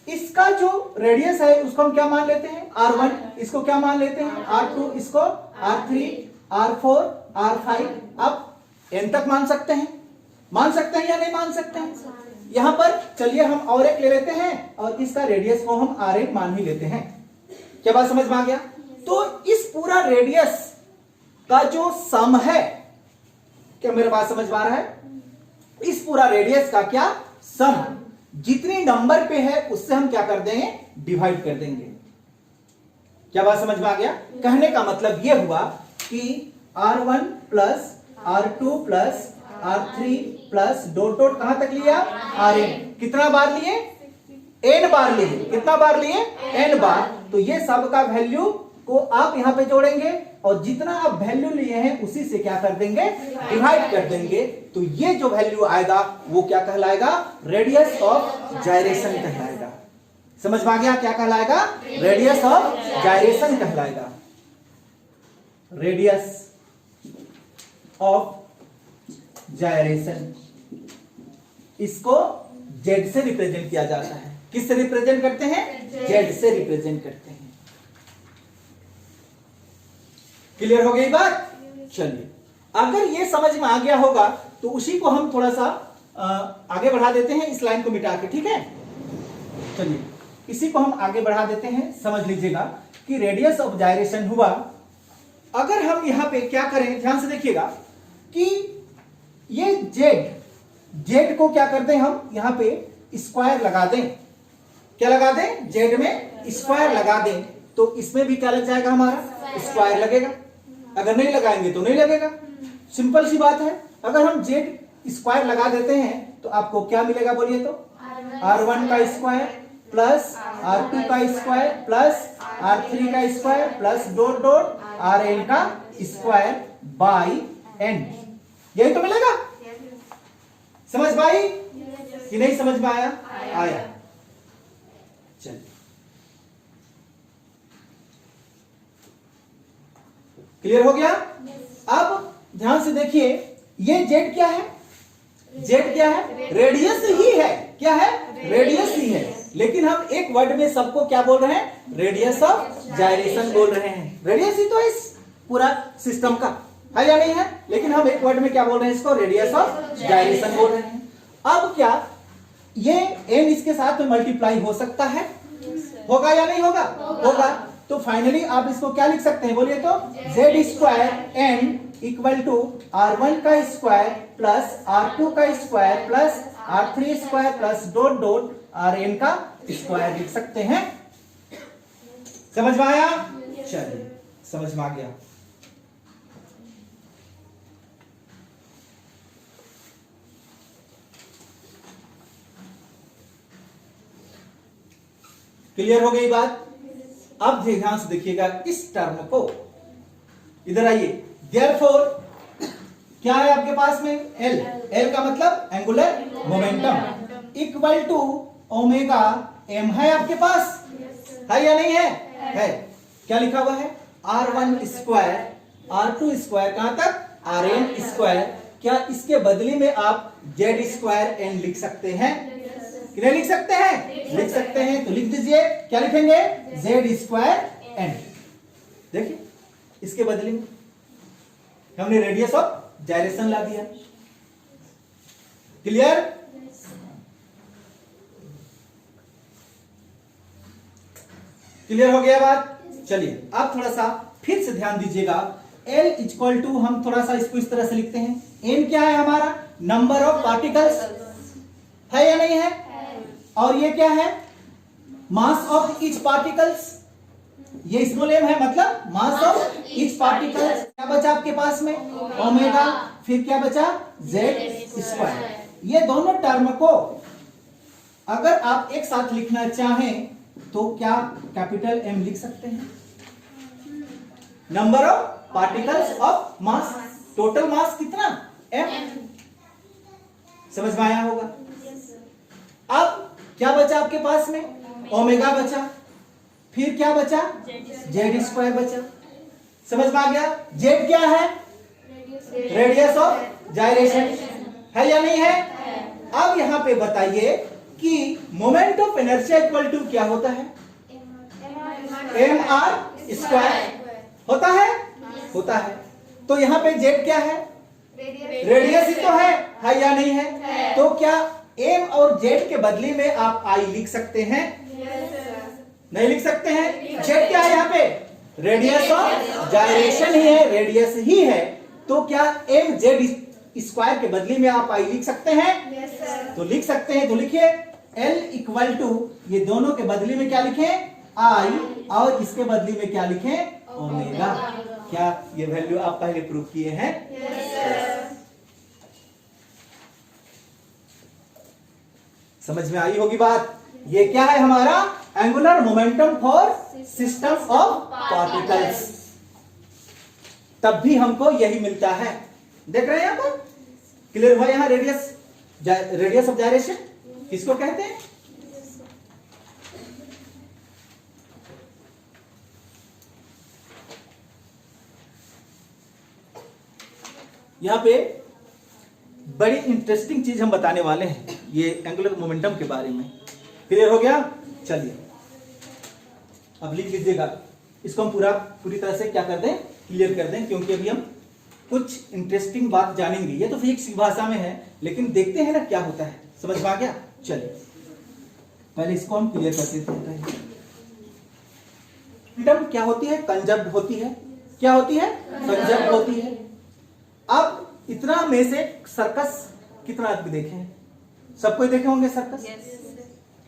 इसका जो रेडियस है उसको हम क्या मान लेते हैं? R1। इसको क्या मान लेते हैं? R2। इसको R3, R4, R5। अब n तक मान सकते हैं? मान सकते हैं या नहीं मान सकते हैं? यहां पर चलिए हम और एक ले लेते हैं और इसका रेडियस को हम R1 मान ही लेते हैं। क्या बात समझ में आ गया? तो इस पूरा रेडियस का जो सम है, क्या मेरे बात समझ में आ रहा है? इस पूरा रेडियस का क्या सम, जितने नंबर पे है उससे हम क्या कर देंगे? डिवाइड कर देंगे। क्या बात समझ में आ गया? कहने का मतलब यह हुआ कि R1 plus R2 plus R3 plus dot dot कहां तक लिया? Rn। कितना बार लिए? n बार लिए। कितना बार लिए? n बार। तो ये सब का वैल्यू को आप यहां पे जोड़ेंगे और जितना आप वैल्यू लिए हैं उसी से क्या कर देंगे? डिवाइड कर देंगे। तो ये जो वैल्यू आएगा वो क्या कहलाएगा? रेडियस ऑफ जायरेशन कहलाएगा। समझ में आ गया? क्या कहलाएगा? रेडियस ऑफ जायरेशन कहलाएगा। रेडियस ऑफ जायरेशन, इसको जेड से रिप्रेजेंट किया जाता है। किससे रिप्रेजेंट करते हैं? जेड से रिप्रेजेंट करते हैं। क्लियर हो गई बात? चलिए, अगर ये समझ में आ गया होगा तो उसी को हम थोड़ा सा आगे बढ़ा देते हैं, इस लाइन को मिटा के। ठीक है? चलिए, इसी को हम आगे बढ़ा देते हैं। समझ लीजिएगा कि रेडियस ऑफ जायरेशन हुआ। अगर हम यहां पे क्या करें, ध्यान से देखिएगा कि ये जेड को क्या करते हैं हम यहां पे स्क्वायर लगा दें। क्या लगा दें? जेड में स्क्वायर लगा दें तो इसमें भी क्या लग जाएगा? हमारा स्क्वायर लगेगा। अगर नहीं लगाएंगे तो नहीं लगेगा। सिंपल सी बात है। अगर हम जेड स्क्वायर लगा देते हैं तो आपको क्या मिलेगा? बोलिए तो R1 का स्क्वायर प्लस R2 का स्क्वायर प्लस R3 का square plus dot dot Rn का स्क्वायर बाई n। यही तो मिलेगा। समझ पाई कि नहीं समझ में आया? आया। चलिए, क्लियर हो गया? अब ध्यान से देखिए, ये जेड क्या है? जेड क्या है? रेडियस ही है। क्या है? रेडियस ही है। लेकिन हम एक वर्ड में सबको क्या बोल रहे हैं? रेडियस ऑफ जाइरेशन बोल रहे हैं। रेडियस ही तो इस पूरा सिस्टम का है या नहीं है? लेकिन हम एक वर्ड में क्या बोल रहे हैं? इसको रेडियस ऑफ जाइरेशन बोल रहे हैं। अब क्या ये एन इसके साथ में मल्टीप्लाई हो सकता है? होगा या नहीं होगा? होगा। तो फाइनली आप इसको क्या लिख सकते हैं? बोलिए तो, Z square N equal to R1 का स्क्वायर प्लस R2 का square plus R3 square plus dot dot Rn का स्क्वायर लिख सकते हैं। समझ में आया? चलिए, समझ में आ गया। क्लियर हो गई बात? अब ध्यान से देखिएगा इस टर्म को, इधर आइए। देयरफॉर क्या है आपके पास में? एल। एल का मतलब angular momentum equal to omega M है आपके पास, है या नहीं है? है। क्या लिखा हुआ है? R1 स्क्वायर R2 स्क्वायर कहां तक? Rn square. क्या इसके बदले में आप जेड स्क्वायर एन लिख सकते हैं? कितने लिख सकते हैं? लिख सकते हैं। तो लिख दीजिए, क्या लिखेंगे? Z square N. देखिए, इसके बदले में हमने रेडियस ऑफ जाइरेशन ला दिया। क्लियर? क्लियर हो गया बात? चलिए, आप थोड़ा सा फिर से ध्यान दीजिएगा। L इक्वल टू, हम थोड़ा सा इसको इस तरह से लिखते हैं। N क्या है हमारा? नंबर ऑफ पार्टिकल्स, है या नहीं है? और ये क्या है? Mass of each particles. ये स्मॉल m है, मतलब मास ऑफ ईच पार्टिकल्स। क्या बचा आपके पास में? ओमेगा। फिर क्या बचा? Z square. ये दोनों टर्म को अगर आप एक साथ लिखना चाहें तो क्या कैपिटल M लिख सकते हैं? Number of particles of mass, total mass कितना? m। समझ में आया होगा? अब क्या बचा आपके पास में? ओमेगा बचा। फिर क्या बचा? जेड स्क्वायर बचा। समझ में आ गया? जेड क्या है? रेडियस ऑफ जाइरेशन, है या नहीं है? अब यहां पे बताइए कि moment of inertia equal to क्या होता है? mr स्क्वायर होता है? होता है। तो यहां पे जेड क्या है? रेडियस ही तो है या नहीं है? तो क्या m और z के बदले में आप I लिख सकते हैं? नहीं लिख सकते हैं। z क्या है यहाँ पे? रेडियस ऑफ जाइरेशन ही है, रेडियस ही है। तो क्या m z स्क्वायर के बदले में आप I लिख सकते हैं? तो लिख सकते हैं। तो लिखिए L इक्वल टू, ये दोनों के बदले में क्या लिखें? I, और इसके बदले में क्या लिखें? ओमेगा। क्या ये वैल्यू आप पहले प्रूव किए हैं? समझ में आई होगी बात? ये क्या है हमारा? Angular momentum for system of particles. तब भी हमको यही मिलता है। देख रहे हैं यहां पर? क्लियर हुआ? यहां रेडियस ऑफ जाइरेशन किसको कहते हैं? यहां पे बड़ी इंटरेस्टिंग चीज हम बताने वाले हैं, ये एंगुलर मोमेंटम के बारे में। क्लियर हो गया? चलिए, अब लिख लीजिएगा। इसको हम पूरी तरह से क्या कर दें? क्लियर कर दें, क्योंकि अभी हम कुछ इंटरेस्टिंग बात जानेंगे। ये तो फिजिक्स की भाषा में है, लेकिन देखते हैं ना क्या होता है। समझ में आ गया? चलिए, पहले इसको हम क्लियर कर देते हैं। मोमेंटम क्या होती है? कंजर्व्ड होती है। क्या होती है? कंजर्व्ड होती है। अब इतना में से सर्कस कितना आदमी देखे हैं? सबको देखे होंगे सर्कस।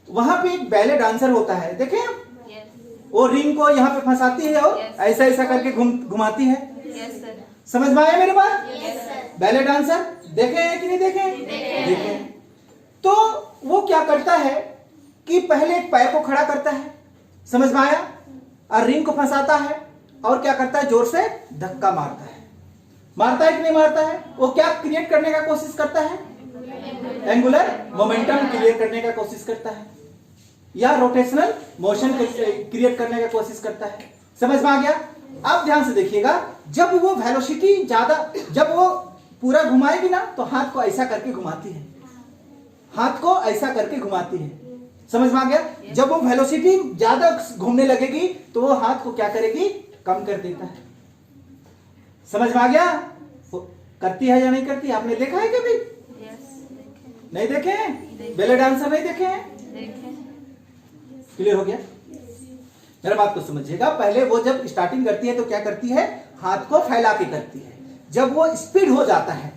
वहां पे एक बैले डांसर होता है, देखे आप? वो रिंग को यहाँ पे फंसाती है और ऐसा ऐसा करके घुमाती है। समझ में आया मेरी बात? बैले डांसर देखे हैं कि नहीं देखे? देखे हैं। तो वो क्या करता है कि पहले एक पैर को खड़ा करता है, समझ में आया, और रिंग को फंसाता है और क्या करता है? जोर से धक्का मारता है। मारता है कि नहीं मारता है? वो क्या क्रिएट करने का कोशिश करता है? एंगुलर मोमेंटम क्रिएट करने का कोशिश करता है, या रोटेशनल मोशन क्रिएट करने का कोशिश करता है। समझ में आ गया? आप ध्यान से देखिएगा, जब वो वेलोसिटी ज्यादा, जब वो पूरा घुमाएगी ना तो हाथ को ऐसा करके घुमाती है, हाथ को ऐसा करके घुमाती है। समझ में आ गया? जब वो वेलोसिटी ज्यादा घूमने लगेगी तो वो हाथ को क्या करेगी, कम कर देता है। समझ में आ गया? करती है या नहीं करती? आपने देखा है कभी? नहीं देखे हैं? बेले डांसर नहीं देखे हैं? क्लियर हो गया? मेरा बात को समझिएगा, पहले वो जब स्टार्टिंग करती है तो क्या करती है, हाथ को फैला के करती है। जब वो स्पीड हो जाता है,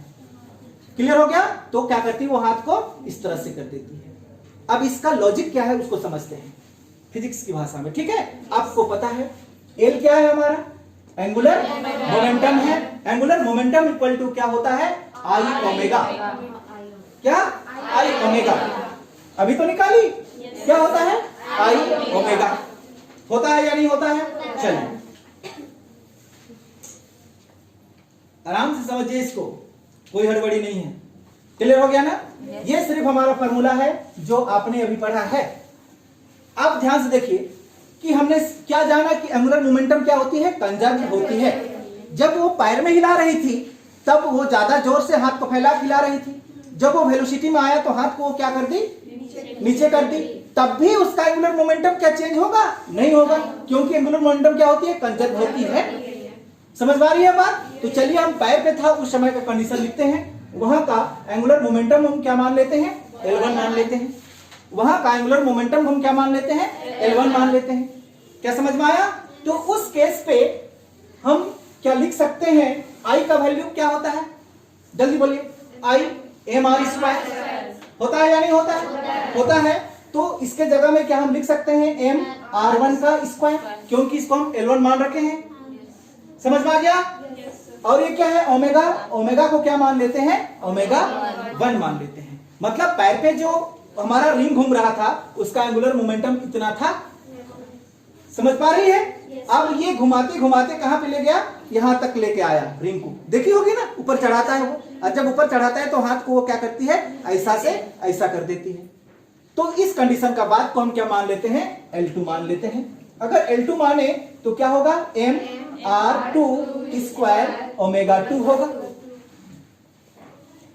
क्लियर हो गया, तो क्या करती है, वो हाथ को इस तरह से कर देती है। अब इसका लॉजिक क्या है उसको समझते हैं फिजिक्स की भाषा में, ठीक है? आपको पता है एल क्या है हमारा, एंगुलर मोमेंटम है। एंगुलर मोमेंटम इक्वल टू क्या होता है, आई ओमेगा। क्या? आई ओमेगा। अभी तो निकाली, क्या होता है, आई ओमेगा। होता है या नहीं होता है? चलिए आराम से समझिए इसको, कोई हड़बड़ी नहीं है। क्लियर हो गया ना? ये सिर्फ हमारा फॉर्मूला है जो आपने अभी पढ़ा है। आप ध्यान से देखिए कि हमने क्या जाना कि एंगुलर मोमेंटम क्या होती है, कंजर्व होती है। जब वो पैर में हिला रही थी तब वो ज्यादा जोर से हाथ को फैला हिला रही थी, जब वो वेलोसिटी में आया तो हाथ को वो क्या कर दी, नीचे कर दी, तब भी उसका एंगुलर मोमेंटम क्या चेंज होगा, नहीं होगा, क्योंकि एंगुलर मोमेंटम क्या होती है, कंजर्व होती है। समझ में आ रही है बात? तो चलिए हम पैर पे था उस समय का कंडीशन लिखते हैं। वहां का एंगुलर मोमेंटम हम क्या मान लेते हैं, L1 मान लेते हैं। वहां का एंगुलर मोमेंटम हम क्या मान लेते हैं, L1 मान लेते हैं। क्या समझ में आया? तो उस केस पे हम क्या लिख सकते हैं, आई का वैल्यू क्या होता है, जल्दी बोलिए, आई mr स्क्वायर होता है या नहीं होता है? होता है। तो इसके जगह में क्या हम लिख सकते हैं, mr1 का स्क्वायर, क्योंकि इसको हम L1 मान रखे हैं। समझ में आ गया? और ये क्या है, ओमेगा। ओमेगा को क्या मान लेते हैं, ओमेगा 1 मान लेते हैं। मतलब पैर पे जो हमारा रिंग घूम रहा था उसका एंगुलर मोमेंटम इतना था। समझ पा रही है? अब ये घुमाते घुमाते कहां पे ले गया, यहां तक लेके आया रिंग को। देखी होगी ना, ऊपर चढ़ाता है वो, और जब ऊपर चढ़ाता है तो हाथ को वो क्या करती है, ऐसा से ऐसा कर देती है। तो इस कंडीशन का बाद को हम क्या मान लेते हैं, L2 मान लेते हैं। अगर L2 माने तो क्या होगा, mr2 स्क्वायर ओमेगा 2 होगा।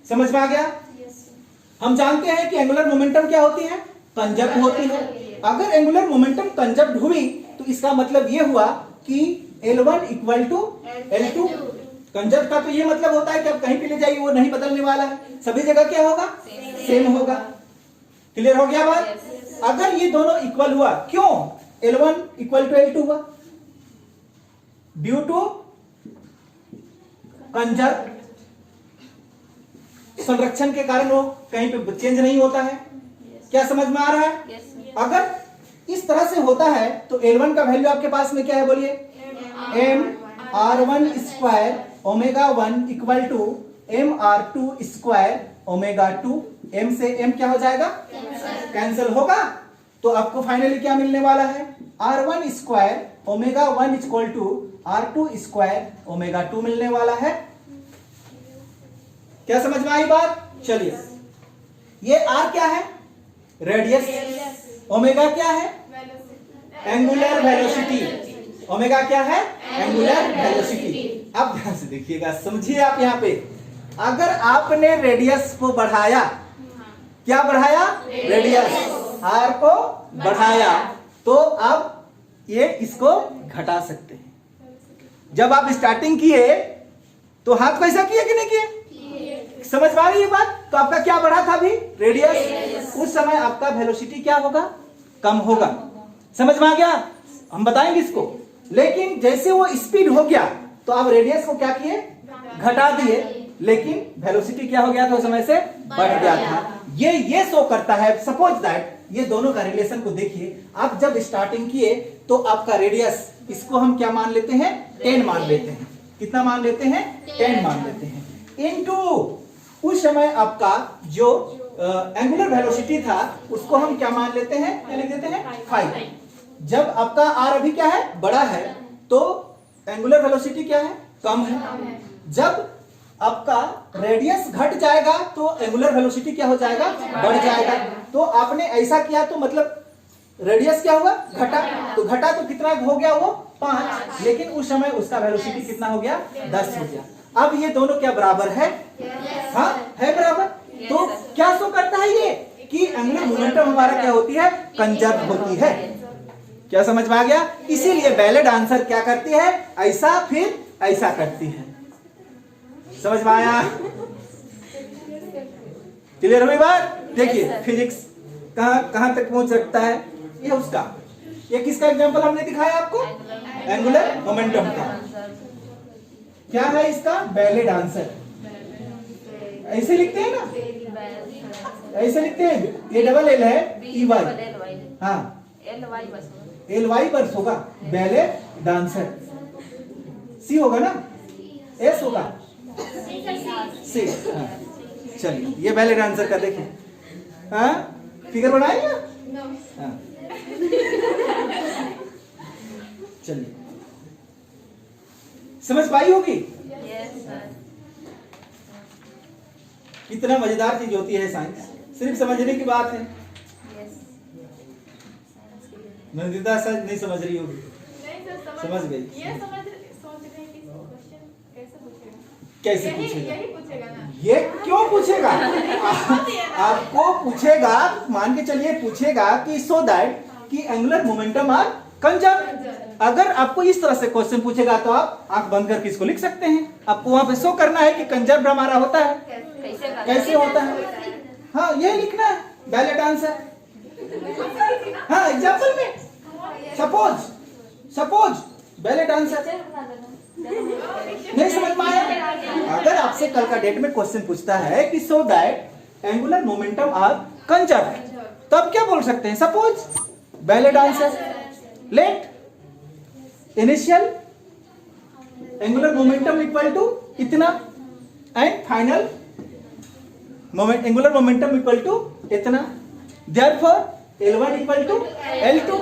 समझ में आ गया? हम जानते हैं कि एंगुलर मोमेंटम क्या होती है, कंजर्व होती है। अगर एंगुलर मोमेंटम कंजर्व हुई तो इसका मतलब ये हुआ कि L1 equal to L2। Conserve का तो ये मतलब होता है कि अब कहीं पे ले जाइए वो नहीं बदलने वाला है, सभी जगह क्या होगा, सेम होगा। क्लियर हो गया बात? अगर ये दोनों इक्वल हुआ, क्यों L1 इक्वल टू L2 हुआ, ड्यू टू कंजर्व, संरक्षण के कारण वो कहीं पे चेंज नहीं होता है। क्या समझ में आ रहा है? अगर इस तरह से होता है तो L1 का वैल्यू आपके पास में क्या है, बोलिए, mr1 square omega 1 equal to mr2 square omega 2। m से m क्या हो जाएगा, कैंसिल होगा। तो आपको फाइनली क्या मिलने वाला है, r1 square omega 1 equal to r2 square omega 2 मिलने वाला है। क्या समझ में आई बात? चलिए, ये r क्या है, रेडियस, ओमेगा क्या है, एंगुलर वेलोसिटी। ओमेगा क्या है, एंगुलर वेलोसिटी। अब ध्यान से देखिएगा, समझिए आप यहां पे, अगर आपने रेडियस को बढ़ाया, क्या बढ़ाया, रेडियस, आर को बढ़ाया, तो अब ये इसको घटा सकते हैं। जब आप स्टार्टिंग किए तो हाथ को ऐसा किया कि नहीं किए, समझ पा रही है बात? तो आपका क्या बढ़ा था अभी, रेडियस। उस समय आपका वेलोसिटी क्या होगा, कम होगा। समझ में आ गया? हम बताएंगे इसको। लेकिन जैसे वो स्पीड हो गया तो आप रेडियस को क्या किए, घटा दिए, लेकिन वेलोसिटी क्या हो गया था, उस समय से बढ़ गया था। ये शो करता है, सपोज दैट, ये दोनों का रिलेशन को देखिए। आप जब स्टार्टिंग किए तो आपका रेडियस, इसको हम क्या मान लेते हैं, 10 मान लेते हैं। कितना मान लेते हैं, 10 मान लेते हैं, इनटू उस समय आपका जो एंगुलर वेलोसिटी था उसको हम क्या मान लेते हैं, क्या लिख देते हैं, 5। जब आपका r अभी क्या है, बड़ा है, तो एंगुलर वेलोसिटी क्या है, कम है। जब आपका रेडियस घट जाएगा तो एंगुलर वेलोसिटी क्या हो जाएगा, बढ़ जाएगा। तो आपने ऐसा किया तो मतलब रेडियस क्या होगा, घटा। तो घटा तो कितना हो गया, वो 5, लेकिन उस समय उसका वेलोसिटी कितना हो गया? 10 हो गया। अब ये दोनों क्या बराबर है? हाँ, है बराबर। तो क्या शो करता है ये कि एंगुलर मोमेंटम हमारा क्या होती है? कंजर्व होती है। क्या समझ में आ गया? इसीलिए वैलिड आंसर क्या करती है? ऐसा फिर ऐसा करती है। समझ में आया? क्लियर हुई बात? देखिए फिजिक्स कहां तक पहुंच सकता है। ये उसका, ये किसका एग्जांपल हमने दिखाया आपको? एंगुलर मोमेंटम का। क्या है इसका? Valid answer. ऐसे लिखते हैं ना, ऐसे लिखते हैं। ये डबल एल है, ई वाई, हाँ एल वाई वर्स होगा, वैलिड आंसर। सी होगा ना, एस होगा, सी। हाँ। चलिए ये वैलिड आंसर का देखिए। हाँ, फिगर बनाएंगे ना? हाँ। चलिए, समझ पाई होगी? कितना मजेदार चीज होती है साइंस, सिर्फ समझने की बात है। नंदिता सर नहीं समझ रही होगी। समझ गई। ये सोच रहे हैं कि क्वेश्चन कैसे पूछेगा? यही पूछेगा ना? ये क्यों पूछेगा? आपको पूछेगा, मान के चलिए पूछेगा कि सो दैट कि एंगुलर मोमेंटम आर कंजर्व। अगर आपको इस तरह से क्वेश्चन पूछेगा तो आप आंख बंद करके इसको लिख सकते हैं। आपको वहां पे शो करना है कि कंजर्व हमारा होता है, कैसे होता है। हाँ, ये लिखना है वैलिड आंसर। हाँ, एग्जांपल में सपोज वैलिड आंसर। नहीं समझ में आया? अगर आपसे कल का डेट में क्वेश्चन पूछता है कि so that angular momentum are conserve, तब क्या बोल सकते हैं? Suppose valid answer. Let initial angular momentum equal to इतना and final angular momentum equal to इतना। Therefore L1 equal to L2।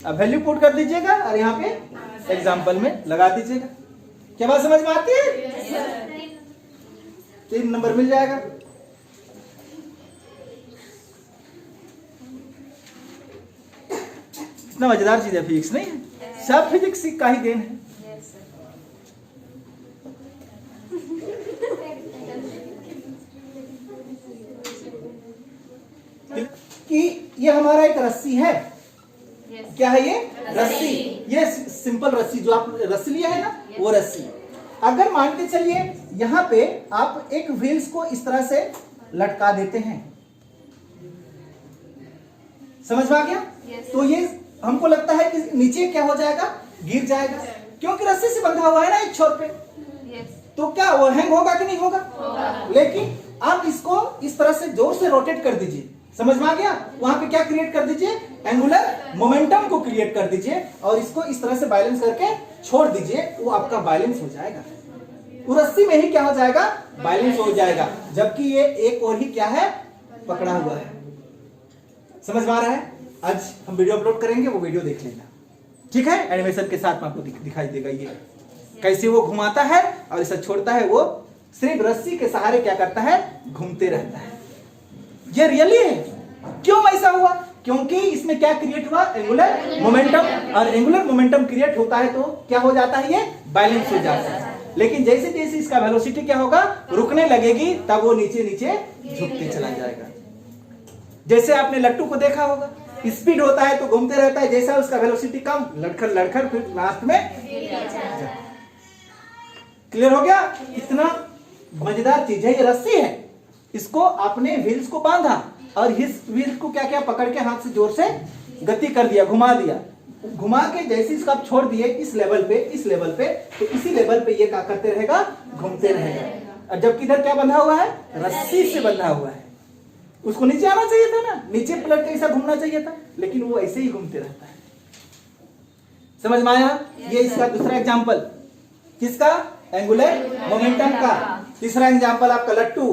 अब वैल्यू पुट कर दीजिएगा और यहाँ पे एग्जांपल में लगा दीजिएगा। क्या बात समझ में आती है? 3 नंबर मिल जाएगा। इतना मजेदार चीज है फिजिक्स, नहीं है? सब फिजिक्स का ही देन है। कि ये हमारा एक रस्सी है। क्या है ये? रस्सी। ये सिंपल रस्सी जो आप रस्सी लिया है ना, वो रस्सी। अगर मान के चलिए यहां पे आप एक व्हील्स को इस तरह से लटका देते हैं, समझ में आ गया? तो ये हमको लगता है कि नीचे क्या हो जाएगा? गिर जाएगा, क्योंकि रस्सी से बंधा हुआ है ना एक छोर पे। तो क्या वो हैंग होगा कि नहीं होगा? लेकिन आप इसको इस तरह से जोर से रोटेट कर दीजिए। समझ में आ गया? वहां पे क्या क्रिएट कर दीजिए? एंगुलर मोमेंटम को क्रिएट कर दीजिए और इसको इस तरह से बैलेंस करके छोड़ दीजिए, वो आपका बैलेंस हो जाएगा। वो रस्सी में ही क्या हो जाएगा? बैलेंस हो जाएगा, जबकि ये एक और ही क्या है? पकड़ा हुआ है। समझ में आ रहा है? आज हम वीडियो अपलोड करेंगे, वो वीडियो देख लेना, ठीक है? एनिमेशन के साथ में आपको दिखाई देगा ये कैसे वो घुमाता है और इसे छोड़ता है। वो सिर्फ रस्सी के सहारे क्या करता है? घूमते रहता है। ये रियली है। क्यों ऐसा हुआ? क्योंकि इसमें क्या क्रिएट हुआ? Angular momentum. और एंगुलर मोमेंटम क्रिएट होता है तो क्या हो जाता है? ये बैलेंस हो जाता है। लेकिन जैसे जैसे इसका वेलोसिटी क्या होगा? रुकने लगेगी, तब वो नीचे नीचे झुकते चला जाएगा। जैसे आपने लट्टू को देखा होगा, स्पीड होता है तो घूमते रहता है, जैसा उसका वेलोसिटी कम, लड़खड़ लड़खड़ फिर लास्ट में। क्लियर हो गया? इतना मजेदार चीज है। ये रस्सी है, इसको आपने व्हील्स को बांधा और इस व्हील को क्या क्या पकड़ के हाथ से जोर से गति कर दिया, घुमा दिया। घुमा के जैसे इसको आप छोड़ दिए इस लेवल पे, इस लेवल पे, तो इसी लेवल पे ये क्या करते रहेगा? घूमते रहेगा। और जबकि इधर क्या बंधा हुआ है? रस्सी से बंधा हुआ है। उसको नीचे आना चाहिए था ना, नीचे पलट के ऐसा घूमना चाहिए था, लेकिन वो ऐसे ही घूमते रहता है। समझ में आया? ये इसका दूसरा एग्जाम्पल किसका? एंगुलर मोमेंटम का। तीसरा एग्जाम्पल आपका लट्टू।